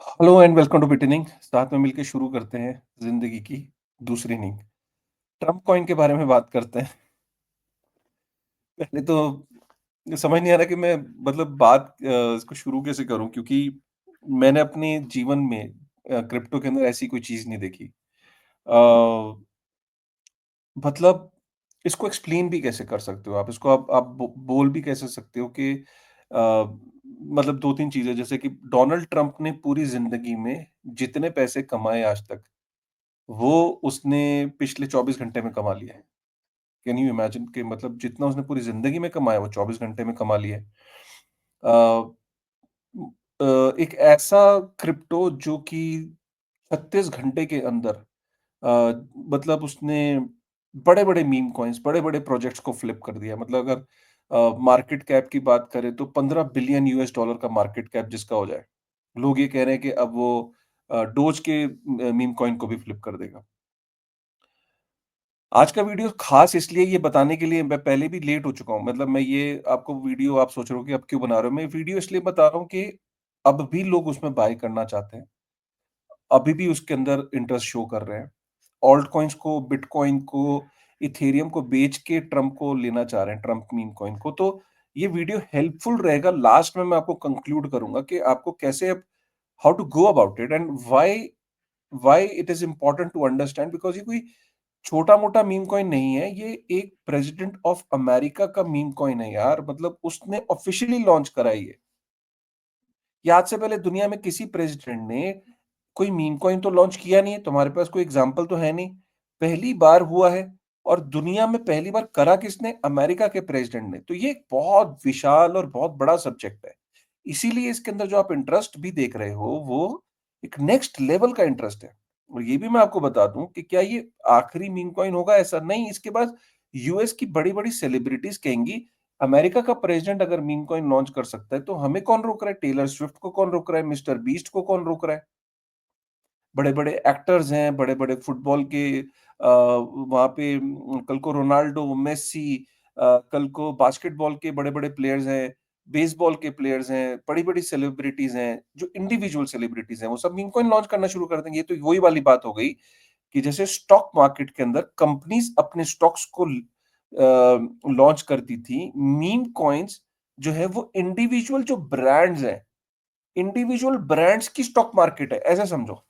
Hello and welcome to बिटनिंग। साथ में मिलके शुरू करते हैं जिंदगी की दूसरी नींव। ट्रम्प कॉइन के बारे में बात करते हैं। पहले तो समझ नहीं आ रहा कि मैं बात इसको शुरू कैसे करूं, क्योंकि मैंने अपने जीवन में क्रिप्टो के अंदर ऐसी कोई चीज नहीं देखी। अ, मतलब इसको एक्सप्लेन भी कैसे कर सकते हो आप? इसको आप बोल भी कैसे सकते हो कि दो तीन चीजें, जैसे कि डोनाल्ड ट्रंप ने पूरी जिंदगी में जितने पैसे कमाए आज तक, वो उसने पिछले 24 घंटे में कमा लिया है। कैन यू इमेजिन कि जितना उसने पूरी ज़िंदगी में कमाया वो 24 घंटे में कमा लिया है। अ, एक ऐसा क्रिप्टो जो कि 36 घंटे के अंदर उसने बड़े-बड़े मीम कॉइन्स, बड़े-बड़े प्रोजेक्ट्स को फ्लिप कर दिया। अगर मार्केट कैप की बात करें तो 15 बिलियन यूएस डॉलर का मार्केट कैप जिसका हो जाए। लोग ये कह रहे हैं कि अब वो डोज के मीम कॉइन को भी फ्लिप कर देगा। आज का वीडियो खास इसलिए ये बताने के लिए, मैं पहले भी लेट हो चुका हूँ। मैं ये आपको वीडियो, आप सोच रहे हो कि अब क्यों बना रहे हो? मैं वीडियो इसलिए बता रहा हूँ कि अब भी लोग उसमें बाय करना चाहते हैं। अभी भी उसके अंदर इंटरेस्ट शो कर रहे हैं। ऑल्ट कॉइन्स को, बिटकॉइन को, इथेरियम को बेच के ट्रम्प को लेना चाह रहे हैं, ट्रम्प मीम कॉइन को। तो ये वीडियो हेल्पफुल रहेगा। लास्ट में मैं आपको कंक्लूड करूँगा कि आपको कैसे अब how to go about it and why why it is important to understand, because ये कोई छोटा-मोटा मीम कॉइन नहीं है। ये एक प्रेसिडेंट ऑफ अमेरिका का मीम कॉइन है यार। उसने ऑफिशियली लॉन्च करा है ये। आज से पहले दुनिया में किसी प्रेसिडेंट ने कोई मीम कॉइन तो लॉन्च किया नहीं है। तुम्हारे पास कोई एग्जांपल तो है नहीं। पहली बार हुआ है। और दुनिया में पहली बार करा किसने? अमेरिका के प्रेसिडेंट ने। तो ये एक बहुत विशाल और बहुत बड़ा सब्जेक्ट है। इसीलिए इसके अंदर जो आप इंटरेस्ट भी देख रहे हो, वो एक नेक्स्ट लेवल का इंटरेस्ट है। और ये भी मैं आपको बता दूं कि क्या ये आखिरी मीम कॉइन होगा? ऐसा नहीं। इसके बाद यूएस की बड़ी-बड़ी सेलिब्रिटीज कहेंगी, अमेरिका का प्रेसिडेंट अगर मीम कॉइन लॉन्च कर सकता है तो हमें कौन रोक रहा है? टेलर स्विफ्ट को कौन रोक रहा है? मिस्टर बीस्ट को कौन रोक रहा है? बड़े-बड़े एक्टर्स हैं, बड़े-बड़े फुटबॉल के वहाँ पे कल को रोनाल्डो, मेसी, कल को बास्केटबॉल के बड़े-बड़े प्लेयर्स हैं, बेसबॉल के प्लेयर्स हैं, बड़ी-बड़ी सेलिब्रिटीज़ हैं, जो इंडिविजुअल सेलिब्रिटीज़ हैं, वो सब मीम कॉइन लॉन्च करना शुरू कर देंगे। ये तो वही वाली बात हो गई कि जैसे स्टॉक मार्केट के अंदर कंपनीज़ अपने स्टॉक्स को लॉन्च करती थी, मीम कॉइन्स जो है वो इंडिविजुअल जो ब्रांड्स हैं, इंडिविजुअल ब्रांड्स की स्टॉक मार्केट है, ऐसा समझो।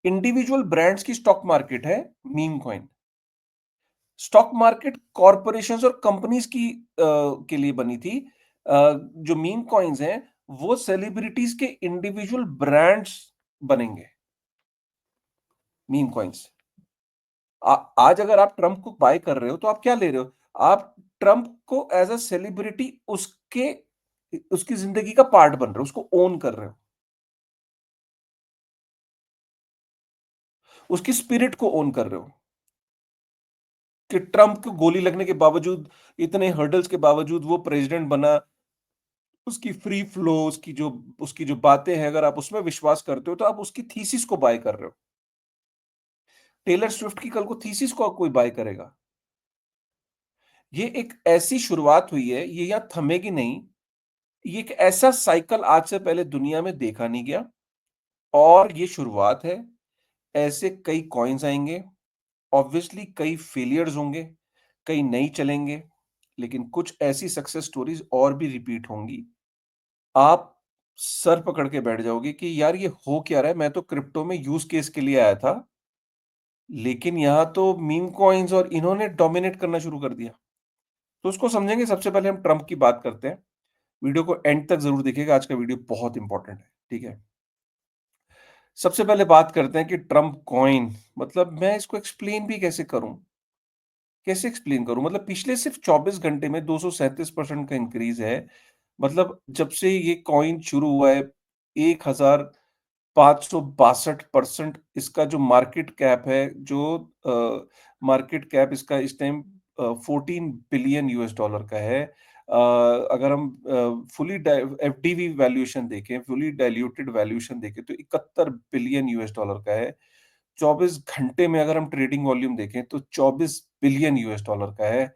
इंडिविजुअल ब्रांड्स की स्टॉक मार्केट है meme coin. Stock market corporations और कंपनीज के लिए बनी थी। जो मीम कॉइन्स हैं वो सेलिब्रिटीज के इंडिविजुअल ब्रांड्स बनेंगे मीम कॉइन्स। आज अगर आप ट्रंप को बाय कर रहे हो तो आप क्या ले रहे हो? आप ट्रंप को एज अ सेलिब्रिटी उसके उसकी जिंदगी का पार्ट बन रहे हो, उसको ओन कर रहे हो, उसकी स्पिरिट को ओन कर रहे हो। कि ट्रंप को गोली लगने के बावजूद, इतने हर्डल्स के बावजूद वो प्रेसिडेंट बना। उसकी फ्री फ्लो, उसकी जो बातें हैं, अगर आप उसमें विश्वास करते हो तो आप उसकी थीसिस को बाय कर रहे हो। टेलर स्विफ्ट की कल को थीसिस को कोई बाय करेगा? ये एक ऐसी शुरुआत हुई है, ये यहाँ थमेगी नहीं। ये एक ऐसा साइकिल आज से पहले दुनिया में देखा नहीं गया और ये शुरुआत है। ऐसे कई कॉइन्स आएँगे, ऑब्वियसली कई फेलियर्स होंगे, कई नहीं चलेंगे, लेकिन कुछ ऐसी सक्सेस स्टोरीज़ और भी रिपीट होंगी। आप सर पकड़ के बैठ जाओगे कि यार ये हो क्या रहा है? मैं तो क्रिप्टो में यूज़ केस के लिए आया था, लेकिन यहाँ तो मीम कॉइन्स और इन्होंने डोमिनेट करना शुरू कर दिया। तो उसको समझेंगे। सबसे पहले हम ट्रम्प की बात करते हैं। वीडियो को एंड तक ज़रूर देखिएगा, आज का वीडियो बहुत इंपॉर्टेंट है, ठीक है? सबसे पहले बात करते हैं कि ट्रम्प कॉइन, मैं इसको एक्सप्लेन भी कैसे करूँ? कैसे एक्सप्लेन करूँ? पिछले सिर्फ 24 घंटे में 237% का इंक्रीज़ है। जब से ये कॉइन शुरू हुआ है, 1562% इसका जो मार्केट कैप है, मार्केट कैप इसका इस टाइम 14 बिलियन यूएस डॉलर का है। अगर हम फुली एफडीवी वैल्यूएशन देखें, फुली डाइल्यूटेड वैल्यूएशन देखें तो 71 बिलियन यूएस डॉलर का है। 24 घंटे में अगर हम ट्रेडिंग वॉल्यूम देखें तो 24 बिलियन यूएस डॉलर का है।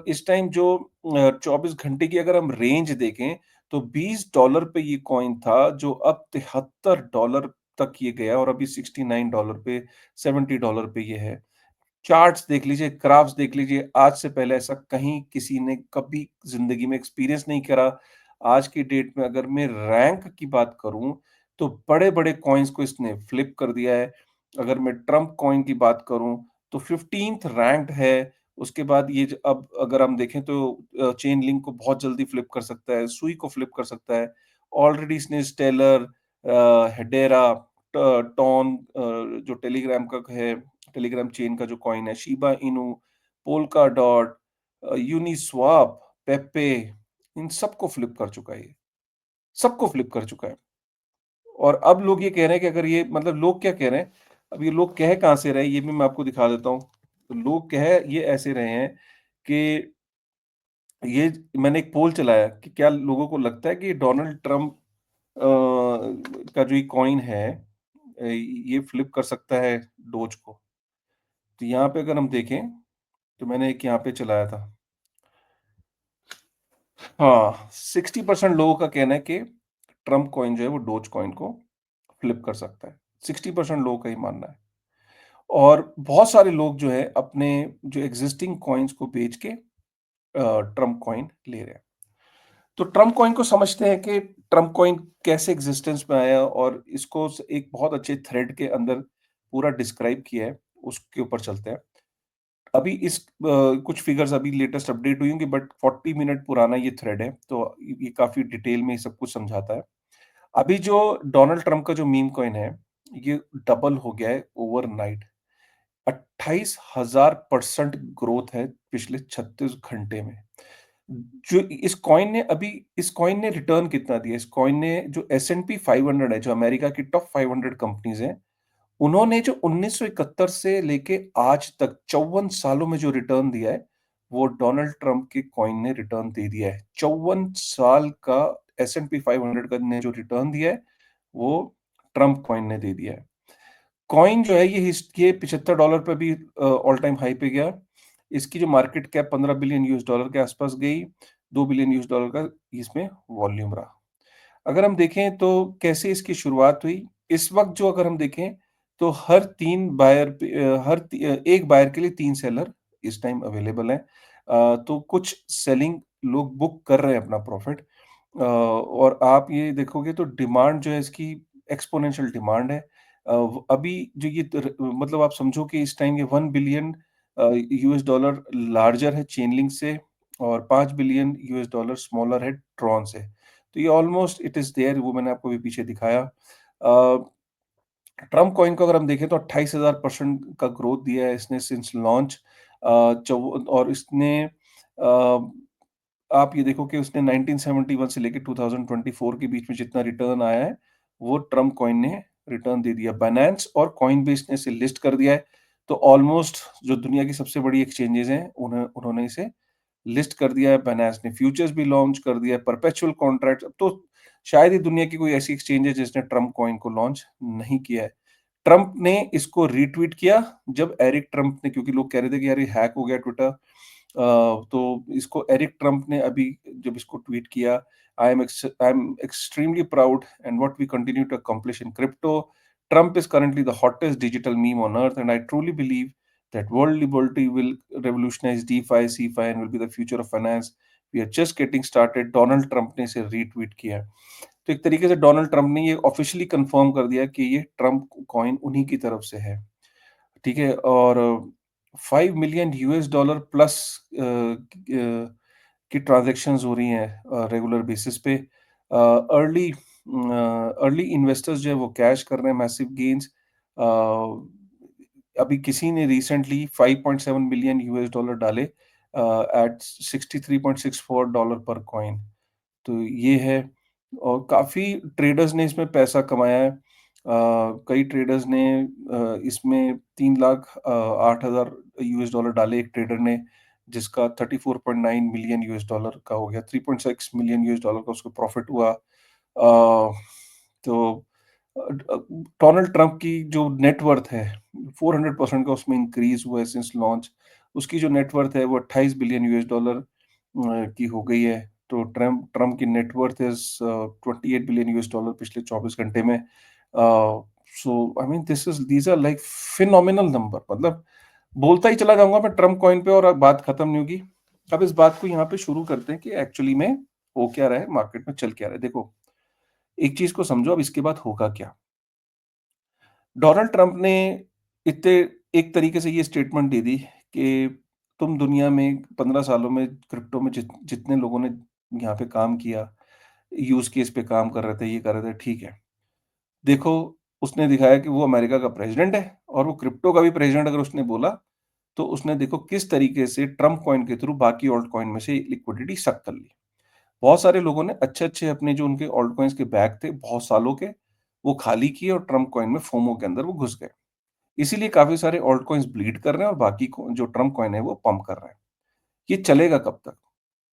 इस टाइम जो 24 घंटे की अगर हम रेंज देखें तो $20 पे ये कॉइन था जो अब $73 तक ये गया और अभी $69 पे, $70 पे ये है। चार्ट्स देख लीजिए, ग्राफ्स देख लीजिए, आज से पहले ऐसा कहीं किसी ने कभी ज़िंदगी में एक्सपीरियंस नहीं करा। आज की डेट में अगर मैं रैंक की बात करूँ, तो बड़े-बड़े कॉइन्स को इसने फ्लिप कर दिया है। अगर मैं ट्रम्प कॉइन की बात करूँ, तो 15th रैंक्ड है। उसके बाद ये ज अब अगर हम देखें तो चेन लिंक को बहुत जल्दी फ्लिप कर सकता है, सुई को फ्लिप कर सकता है। ऑलरेडी इसने स्टेलर हेडेरा, टॉन जो टेलीग्राम का है टेलीग्राम चेन का जो कॉइन है, Shiba Inu, Polkadot Uniswap, Pepe इन सबको फ्लिप कर चुका है ये, सबको फ्लिप कर चुका है। और अब लोग ये कह रहे हैं कि अगर ये मतलब लोग क्या कह रहे हैं, अब ये लोग कह कहाँ से रहे हैं, ये भी मैं आपको दिखा देता हूँ। तो लोग कह ये ऐसे रहे हैं कि ये मैंने एक पोल चलाया कि क्या लोगों को लगता है कि डोनाल्ड ट्रम्प का जो ये कॉइन है ये फ्लिप कर सकता है डोज को? तो यहाँ पे अगर हम देखें, तो मैंने एक यहाँ पे चलाया था। हाँ, 60% लोगों का कहना है कि ट्रम्प कॉइन जो है वो डोज कॉइन को फ्लिप कर सकता है। 60% लोगों का ये मानना है। और बहुत सारे लोग जो है अपने जो एक्सिस्टिंग कॉइन्स को बेच के ट्रम्प कॉइन ले रहे हैं। तो ट्रम्प कॉइन को समझते हैं कि ट्रम्प कॉइन कैसे एग्जिस्टेंस में आया और इसको एक बहुत अच्छे थ्रेड के अंदर पूरा डिस्क्राइब किया है, उसके ऊपर चलते हैं। अभी कुछ फिगर्स अभी लेटेस्ट अपडेट हुई होंगी बट 40 मिनट पुराना ये थ्रेड है, तो ये काफ़ी डिटेल में ये सब कुछ समझाता है। अभी जो डोनाल्ड ट्रम्प का जो मीम कॉइन है, ये डबल हो गया है ओवरनाइट। 28,000% ग्रोथ है पिछले 36 घंटे में। जो इस कॉइन ने रिटर्न कितना दिया? इस कॉइन ने जो एस-एंड-पी 500 है, जो अमेरिका की टॉप 500 कंपनीज़ हैं, उन्होंने जो 1971 से लेके आज तक 54 सालों में जो रिटर्न दिया है, वो डोनाल्ड ट्रम्प के कॉइन ने रिटर्न दे दिया है। 54 साल का एस-एंड-पी 500 का ने जो रिटर्न दिया है, वो ट्रम्प कॉइन ने दे दिया है। कॉइन जो है ये $75 पे भी ऑल टाइम हाई पे गया। इसकी जो मार्केट कैप $15 बिलियन के आसपास गई। $2 बिलियन का इसमें वॉल्यूम रहा। अगर हम देखें तो कैसे इसकी शुरुआत हुई, इस वक़्त जो अगर हम देखें तो हर 3 बायर पे 1 बायर के लिए 3 सेलर इस टाइम अवेलेबल हैं। तो कुछ सेलिंग लोग बुक कर रहे हैं अपना प्रॉफ़िट। और आप ये देखोगे तो डिमांड जो है इसकी एक्स्पोनेंशियल डिमांड है। व अभी जो ये तर मतलब आप समझो कि इस टाइम ये 1 बिलियन यूएस डॉलर लार्जर है चेनलिंक से और 5 बिलियन यूएस डॉलर स्मॉलर है ट्रॉन से। तो ये ऑलमोस्ट इट इज़ देयर, वो मैंने आपको अभी पीछे दिखाया। ट्रम्प कॉइन को अगर हम देखें तो 28,000% का ग्रोथ दिया है इसने सिंस लॉन्च। चौ और इसने आप ये देखो कि उसने 1971 से लेके 2024 के बीच में जितना रिटर्न आया है, वो ट्रम्प कॉइन ने रिटर्न दे दिया। बायनेंस और कॉइनबेस ने इसे लिस्ट कर दिया है, तो ऑलमोस्ट जो दुनिया की सबसे बड़ी एक्सचेंजेज़ हैं, उन्होंने इसे लिस्ट कर दिया है। बायनेंस ने फ्यूचर्स भी लॉन्च कर दिया है, परपेचुअल कॉन्ट्रैक्ट्स। अब तो शायद ही दुनिया की कोई ऐसी एक्सचेंज है जिसने ट्रम्प कॉइन को लॉन्च नहीं किया है। ट्रम्प ने इसको रीट्वीट किया जब एरिक ट्रम्प ने, क्योंकि लोग कह रहे थे कि यार ये हैक हो गया ट्विटर। तो इसको एरिक ट्रम्प ने अभी जब इसको ट्वीट किया, I am extremely proud and what we continue to accomplish in crypto. Trump is currently the hottest digital meme on earth, and I truly believe that world liberty will revolutionize DeFi, CeFi, and will be the future of finance. We are just getting started. Donald Trump ने इसे retweet किया। तो एक तरीके से Donald Trump ने ये officially confirm कर दिया कि ये ट्रम्प कॉइन उन्हीं की तरफ से है। ठीक है? और 5 मिलियन यूएस डॉलर प्लस की ट्रांज़ैक्शंस हो रही हैं रेगुलर बेसिस पे। अर्ली इन्वेस्टर्स जो है वो कैश कर रहे हैं मैसिव गेन्स। अ, अभी किसी ने रिसेंटली 5.7 मिलियन यूएस डॉलर डाले एट $63.64 पर कॉइन। तो ये है। और काफ़ी ट्रेडर्स ने इसमें पैसा कमाया है। कई ट्रेडर्स ने इसमें 3 लाख 8,000 यूएस डॉलर डाले एक ट्रेडर ने, जिसका 34.9 मिलियन यूएस डॉलर का हो गया, 3.6 मिलियन यूएस डॉलर का उसको प्रॉफिट हुआ। तो डोनाल्ड ट्रम्प की जो नेट वर्थ है 400% का उसमें इंक्रीज हुआ है सिंस लॉन्च। उसकी जो नेट वर्थ है वो 28 बिलियन यूएस डॉलर की हो गई है। तो ट्रम्प ट्रम्प की net worth is $28 billion US पिछले 24 घंटे में। So I mean these are like phenomenal number. मतलब बोलता ही चला जाऊँगा मैं ट्रम्प कॉइन पे और अब बात खत्म नहीं होगी। अब इस बात को यहाँ पे शुरू करते हैं कि एक्चुअली में हो क्या रहा है, मार्केट में चल क्या रहा है। देखो, एक चीज़ को समझो अब इसके बाद होगा क्या? डोनाल्ड ट्रम्प ने इतने एक तरीके से ये स्टेटमेंट दे दी कि तुम दुनिया में 15 सालों में क्रिप्टो में जितने लोगों ने यहाँ पे काम किया, यूज़ केस पे काम कर रहे थे, ये कर रहे थे, ठीक है। देखो, उसने दिखाया कि वो अमेरिका का प्रेज़िडेंट है और वो क्रिप्टो का भी प्रेज़िडेंट अगर उसने बोला, तो उसने देखो किस तरीके से ट्रम्प कॉइन के थ्रू बाकी ऑल्ट कॉइन में से लिक्विडिटी सक कर ली। बहुत सारे लोगों ने अच्छे-अच्छे अपने जो उनके ऑल्ट कॉइन्स के बैग थे बहुत सालों के, वो खाली किए और ट्रम्प कॉइन में फोमो के अंदर वो घुस गए। इसीलिए काफ़ी सारे ऑल्ट कॉइन्स ब्लीड कर रहे हैं और बाकी को जो ट्रम्प कॉइन है वो पंप कर रहा है। ये चलेगा कब तक?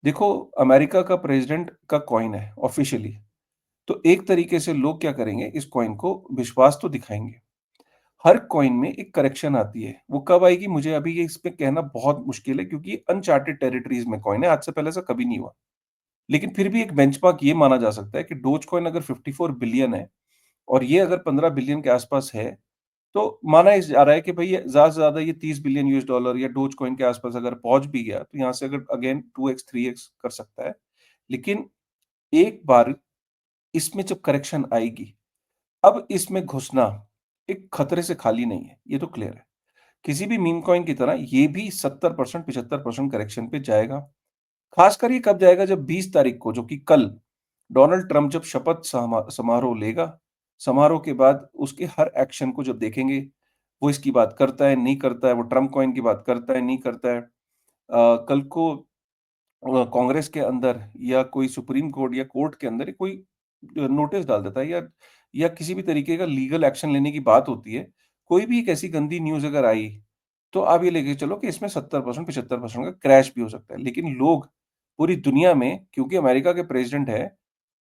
देखो, अमेरिका का प्रेज़िडेंट का कॉइन है ऑफ़िशियली, तो एक तरीके से लोग क्या करेंगे, इस कॉइन को विश्वास तो दिखाएँगे। हर कॉइन में एक करेक्शन आती है, वो कब आएगी मुझे अभी ये इस पे कहना बहुत मुश्किल है क्योंकि ये अनचार्टेड टेरिटरीज़ में कॉइन है, आज से पहले ऐसा कभी नहीं हुआ। लेकिन फिर भी एक बेंचमार्क ये माना जा सकता है कि डोज कॉइन अगर 54 बिलियन है और ये अगर 15 बिलियन के आसपास है, तो माना इस जा रहा है कि भई ये ज़्यादा से ज़्यादा ये 30 बिलियन यूएस डॉलर या डोज कॉइन के आसपास अगर पहुँच भी गया, तो यहाँ से अगर अगेन 2x 3x कर सकता है। लेकिन एक बार इसमें जब करेक्शन आएगी, अब इसमें घुसना एक खतरे से खाली नहीं है, ये तो क्लियर है। किसी भी मीम कॉइन की तरह ये भी 70% 75% करेक्शन पे जाएगा। खासकर ये कब जाएगा जब 20 तारीख को जो कि कल डोनाल्ड ट्रम्प जब शपथ समारोह लेगा, समारोह के बाद उसके हर एक्शन को जब देखेंगे, वो इसकी बात करता है, नहीं करता है, वो ट्रम्प कॉइन की बात करता है, नहीं करता है। कल को कांग्रेस के अंदर या कोई सुप्रीम कोर्ट या कोर्ट के अंदर कोई नोटिस डाल देता है या किसी भी तरीके का लीगल एक्शन लेने की बात होती है, कोई भी एक ऐसी गंदी न्यूज़ अगर आई, तो आप ये लेके चलो कि इसमें 70% 75% का क्रैश भी हो सकता है। लेकिन लोग पूरी दुनिया में क्योंकि अमेरिका के प्रेज़िडेंट है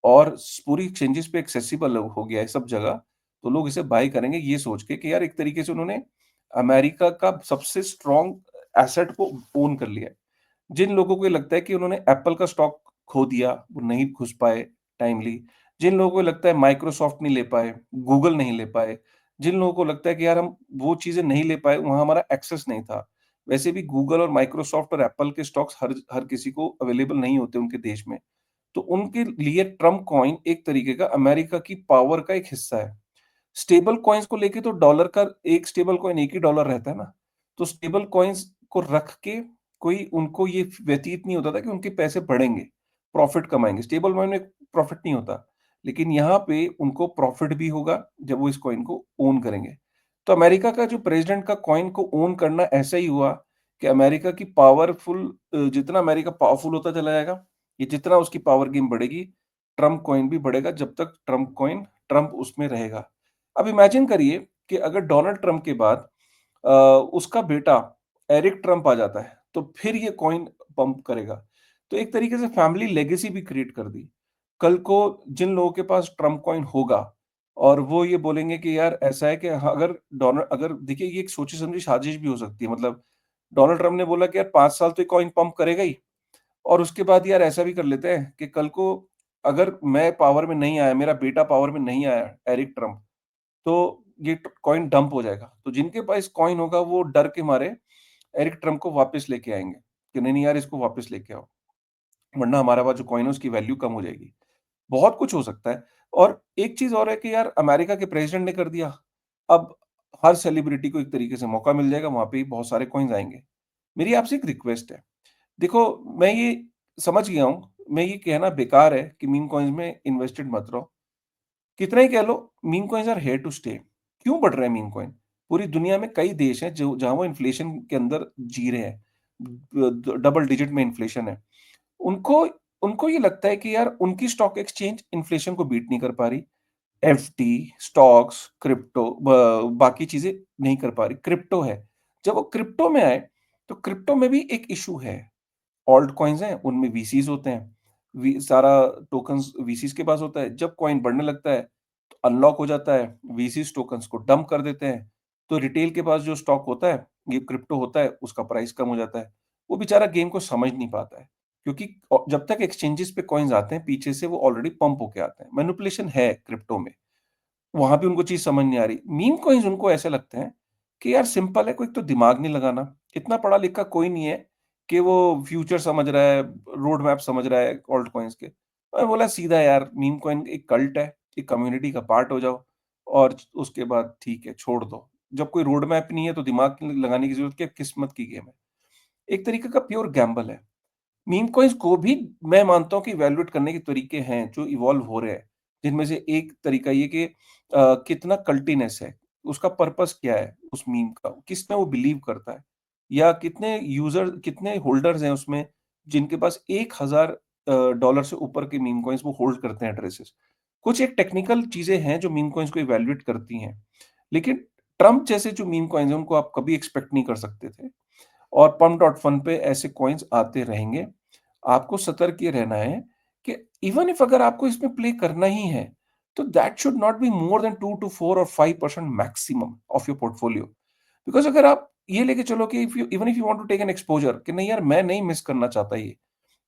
और पूरी एक्सचेंजेस पे एक्सेसिबल हो गया है सब जगह, तो लोग इसे बाय करेंगे ये सोच के कि यार एक तरीके से उन्होंने अमेरिका का सबसे स्ट्रॉन्ग एसेट को ओन कर लिया है। जिन लोगों को ये लगता है कि उन्होंने एप्पल का स्टॉक खो दिया, वो नहीं घुस पाए टाइमली, जिन लोगों को लगता है माइक्रोसॉफ्ट नहीं ले पाए, गूगल नहीं ले पाए, जिन लोगों को लगता है कि यार हम वो चीज़ें नहीं ले पाए, वहाँ हमारा एक्सेस नहीं था। वैसे भी गूगल और माइक्रोसॉफ्ट और एप्पल के स्टॉक्स हर हर किसी को अवेलेबल नहीं होते उनके देश में। तो उनके लिए ट्रम्प कॉइन एक तरीके का अमेरिका की पावर का एक हिस्सा है। स्टेबल कॉइन्स को लेके तो डॉलर का एक स्टेबल कॉइन एक ही डॉलर रहता है ना। तो स्टेबल कॉइन्स को रख के कोई उनको ये व्यतीत नहीं होता था कि उनके पैसे बढ़ेंगे, प्रॉफिट कमाएँगे। स्टेबल कॉइन में प्रॉफिट नहीं होता। लेकिन यहाँ पे उनको प्रॉफिट भी होगा जब वो इस कॉइन को ओन करेंगे। तो अमेरिका का जो प्रेज़िडेंट का कॉइन को ओन करना ऐसा ही हुआ कि अमेरिका की जितना अमेरिका पावरफुल होता चला जाएगा, ये जितना उसकी पावर गेम बढ़ेगी, ट्रम्प कॉइन भी बढ़ेगा जब तक ट्रम्प उसमें रहेगा। अब इमेजिन करिए कि अगर डोनाल्ड ट्रम्प के बाद अ, उसका बेटा एरिक ट्रम्प आ जाता है, तो फिर ये कॉइन पंप करेगा। तो एक तरीके से फैमिली लेगेसी भी क्रिएट कर दी। कल को जिन लोगों के पास ट्रम्प कॉइन होगा और वो ये बोलेंगे कि यार ऐसा है कि अगर देखिए ये एक सोची-समझी साजिश भी हो सकती है। मतलब डोनाल्ड ट्रम्प ने बोला कि यार 5 साल तो ये कॉइन पंप करेगा ही और उसके बाद यार ऐसा भी कर लेते हैं कि कल को अगर मैं पावर में नहीं आया, मेरा बेटा पावर में नहीं आया, एरिक ट्रम्प, तो ये कॉइन डंप हो जाएगा। तो जिनके पास कॉइन होगा वो डर के मारे एरिक ट्रम्प को वापस लेके आएँगे, कि नहीं, नहीं यार इसको वापस लेके आओ, वरना हमारे पास जो कॉइन है उसकी वैल्यू कम हो जाएगी। बहुत कुछ हो सकता है और एक चीज़ और है कि यार अमेरिका के प्रेज़िडेंट ने कर दिया, अब हर सेलिब्रिटी को एक तरीके से मौका मिल जाएगा, वहाँ पे भी बहुत सारे कॉइन्स आएँगे। मेरी आपसे एक रिक्वेस्ट है, देखो मैं ये समझ गया हूँ, मैं ये कहना बेकार है कि मीम कॉइन्स में इन्वेस्टेड मत रहो। कितना ही कह लो meme coins are here to stay. क्यों बढ़ रहे हैं मीम कॉइन? पूरी दुनिया में कई देश हैं जो जहाँ वो इन्फ्लेशन के अंदर जी रहे हैं। डबल डिजिट में इन्फ्लेशन है। उनको उनको ये लगता है कि यार उनकी स्टॉक एक्सचेंज इन्फ्लेशन को बीट नहीं कर पा रही। एफडी, स्टॉक्स, क्रिप्टो बाकी चीज़ें नहीं कर पा रही। क्रिप्टो है। जब वो क्रिप्टो में आए, तो क्रिप्टो में भी एक इश्यू है। ऑल्ट कॉइन्स हैं, उनमें वीसीज़ होते हैं। वी सारा टोकन्स वीसीज़ के पास होता है। जब कॉइन बढ़ने लगता है, तो अनलॉक हो जाता है, वीसीज़ टोकन्स को डंप कर देते हैं। तो रिटेल के पास जो स्टॉक होता है, ये क्रिप्टो होता है, उसका प्राइस कम हो जाता है। वो बेचारा गेम को समझ नहीं पाता है। क्योंकि जब तक एक्सचेंजेस पे कॉइन्स आते हैं, पीछे से वो ऑलरेडी पंप होके आते हैं। मैनिपुलेशन है क्रिप्टो में, वहाँ भी उनको चीज़ समझ नहीं आ रही। मीम कॉइन्स उनको ऐसे लगते हैं कि यार सिंपल है, कोई तो दिमाग नहीं लगाना, इतना पढ़ा-लिखा कोई नहीं है कि वो फ्यूचर समझ रहा है, रोड मैप समझ रहा है ऑल्ट कॉइन्स के। मैं बोला सीधा यार मीम कॉइन एक कल्ट है, एक कम्युनिटी का पार्ट हो जाओ और उसके बाद ठीक है, छोड़ दो। जब कोई रोड मैप नहीं है तो दिमाग लगाने की ज़रूरत क्या है, किस्मत की गेम है। एक तरीके का प्योर गैम्बल है। मीम कॉइन्स को भी मैं मानता हूँ कि इवैल्यूएट करने के तरीके हैं जो इवॉल्व हो रहे हैं। जिनमें से एक तरीका ये कि कितना कल्टीनेस है, उसका पर्पस क्या है उस मीम का, किसमें वो बिलीव करता है या कितने होल्डर्स हैं उसमें जिनके पास 1000 डॉलर से ऊपर के मीम कॉइन्स वो होल्ड करते हैं एड्रेसेस। कुछ एक टेक्निकल चीज़ें हैं जो मीम कॉइन्स को इवैल्यूएट करती हैं। लेकिन ट्रम्प जैसे जो मीम कॉइन्स हैं उनको आप कभी एक्सपेक्ट नहीं कर सकते थे। और पम्प डॉट फन पे ऐसे कॉइन्स आते रहेंगे। आपको सतर्क ये रहना है कि इवन इफ अगर आपको इसमें प्ले करना ही है, तो that should not be more than 2 to 4 और 5% maximum of your portfolio. Because अगर आप ये लेके चलो कि if you want to take an exposure कि नहीं यार मैं नहीं मिस करना चाहता ये,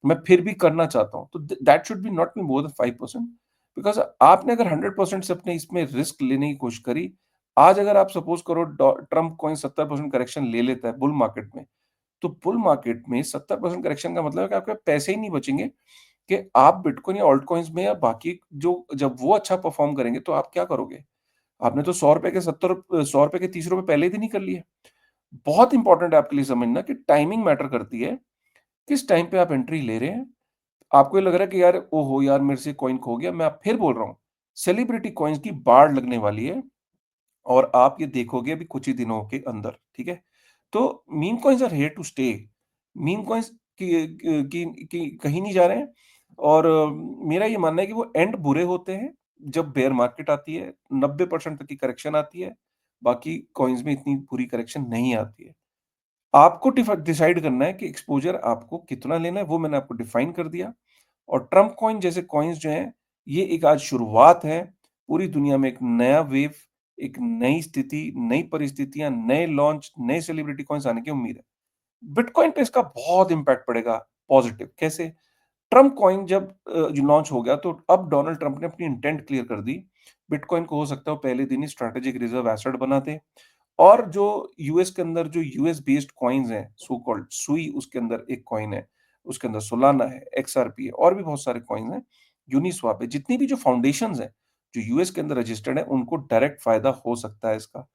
मैं फिर भी करना चाहता हूँ, तो that should be not be more then 5%। Because आपने अगर 100% से अपने इसमें रिस्क लेने की कोशिश करी, आज अगर आप सपोज़ करो ट्रम्प कॉइन 70% करेक्शन ले लेता है बुल मार्केट में, तो बुल मार्केट में 70% करेक्शन का मतलब है कि आपके पैसे ही नहीं बचेंगे कि आप बिटकॉइन या ऑल्ट कॉइन्स में या बाकी जो जब वो अच्छा परफ़ॉर्म करेंगे तो आप क्या करोगे? आपने तो ₹100 के ₹30 पहले ही दिन ही कर लिए। बहुत इंपॉर्टेंट है आपके लिए समझना कि टाइमिंग मैटर करती है, किस टाइम पे आप एंट्री ले रहे हैं। आपको ये लग रहा है कि यार ओहो! यार मेरे से कॉइन खो गया, मैं फिर बोल रहा हूँ, सेलिब्रिटी कॉइन्स की बाढ़ लगने वाली है और आप ये देखोगे अभी कुछ ही दिनों के अंदर, ठीक है? तो meme coins are here to stay. Meme coins की कहीं नहीं जा रहे हैं और मेरा ये मानना है कि वो एंड बुरे होते हैं, जब बेयर मार्केट आती है, 90% तक की करेक्शन आती है, बाकी कॉइन्स में इतनी बुरी करेक्शन नहीं आती है। आपको डिसाइड करना है कि एक्सपोज़र आपको कितना लेना है, वो मैंने आपको डिफाइन कर दिया और ट्रम्प कॉइन जैसे कॉइन्स जो हैं, ये एक आज शुरुआत है। पूरी दुनिया में एक नया वेव, एक नई स्थिति, नई परिस्थितियाँ, नए लॉन्च, नए सेलिब्रिटी कॉइन्स आने की उम्मीद है। बिटकॉइन पे इसका बहुत इम्पैक्ट पड़ेगा पॉज़िटिव, कैसे? ट्रम्प कॉइन जब जो लॉन्च हो गया, तो अब डोनाल्ड ट्रम्प ने अपनी इंटेंट क्लियर कर दी। बिटकॉइन को हो सकता है वो पहले दिन ही स्ट्रैटेजिक रिज़र्व एसेट बना दे और जो यूएस के अंदर जो यूएस बेस्ड कॉइन्स हैं, सो कॉल्ड सुई उसके अंदर एक कॉइन है, उसके अंदर सोलाना है, एक्सआरपी है और भी बहुत सारे कॉइन्स हैं, यूनिस्वैप है। जितनी भी जो फाउंडेशंस हैं, जो यूएस के अंदर रजिस्टर्ड है, उनको डायरेक्ट फ़ायदा हो सकता है इसका।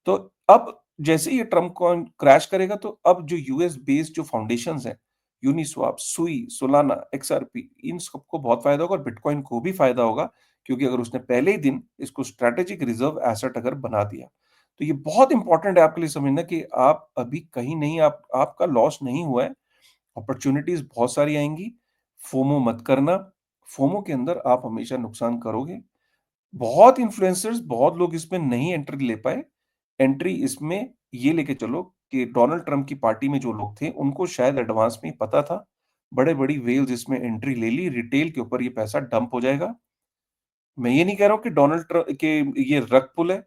तो अब जैसे ही ये ट्रम्प कॉइन क्रैश करेगा, तो अब जो यूएस बेस्ड जो फाउंडेशंस हैं, यूनिस्वैप, सुई, सोलाना, एक्सआरपी, इन सबको बहुत फ़ायदा होगा और बिटकॉइन को भी फ़ायदा होगा, क्योंकि अगर उसने पहले ही दिन इसको स्ट्रैटेजिक रिज़र्व एसेट अगर बना दिया। तो ये बहुत इम्पोर्टेंट है आपके लिए समझना कि आप अभी कहीं नहीं, आपका लॉस नहीं हुआ है, अपॉर्च्युनिटीज़ बहुत सारी आएँगी, फोमो मत करना, फोमो के अंदर आप हमेशा नुकसान करोगे। बहुत इन्फ्लुएंसर्स, बहुत लोग इसमें नहीं एंट्री ले पाए। एंट्री इसमें ये लेके चलो कि डोनाल्ड ट्रम्प की पार्टी में जो लोग थे, उनको शायद एडवांस में ही पता था। बड़े-बड़ी व्हेल्स इसमें एंट्री ले ली, रिटेल के ऊपर ये पैसा डंप हो जाएगा। मैं ये नहीं कह रहा हूँ कि डोनाल्ड के ये रग पुल है।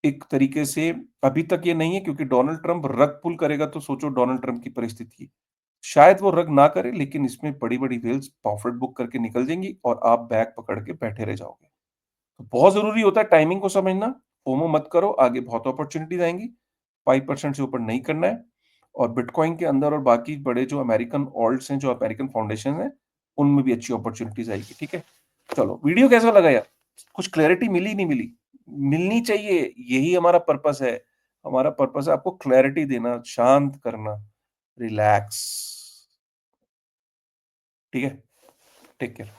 एक तरीके से अभी तक ये नहीं है, क्योंकि डोनाल्ड ट्रम्प रग पुल करेगा तो सोचो डोनाल्ड ट्रम्प की परिस्थिति। शायद वो रग ना करे, लेकिन इसमें बड़ी-बड़ी व्हेल्स प्रॉफिट बुक करके निकल जाएँगी और आप बैग पकड़ के बैठे रह जाओगे। तो बहुत ज़रूरी होता है टाइमिंग को समझना, फोमो मत करो, आगे बहुत अपॉर्च्युनिटीज़ आएँगी, 5% से ऊपर नहीं करना है और बिटकॉइन के अंदर और बाकी बड़े जो अमेरिकन ऑल्ट्स हैं, जो अमेरिकन फाउंडेशन हैं, उनमें भी अच्छी अपॉर्च्युनिटीज़ आएगी, ठीक है? चलो, वीडियो कैसा लगा यार? कुछ क्लैरिटी मिली, नहीं मिली? मिलनी चाहिए, यही हमारा पर्पस है। हमारा पर्पस है आपको क्लैरिटी देना, शांत करना, रिलैक्स, ठीक है? Take care.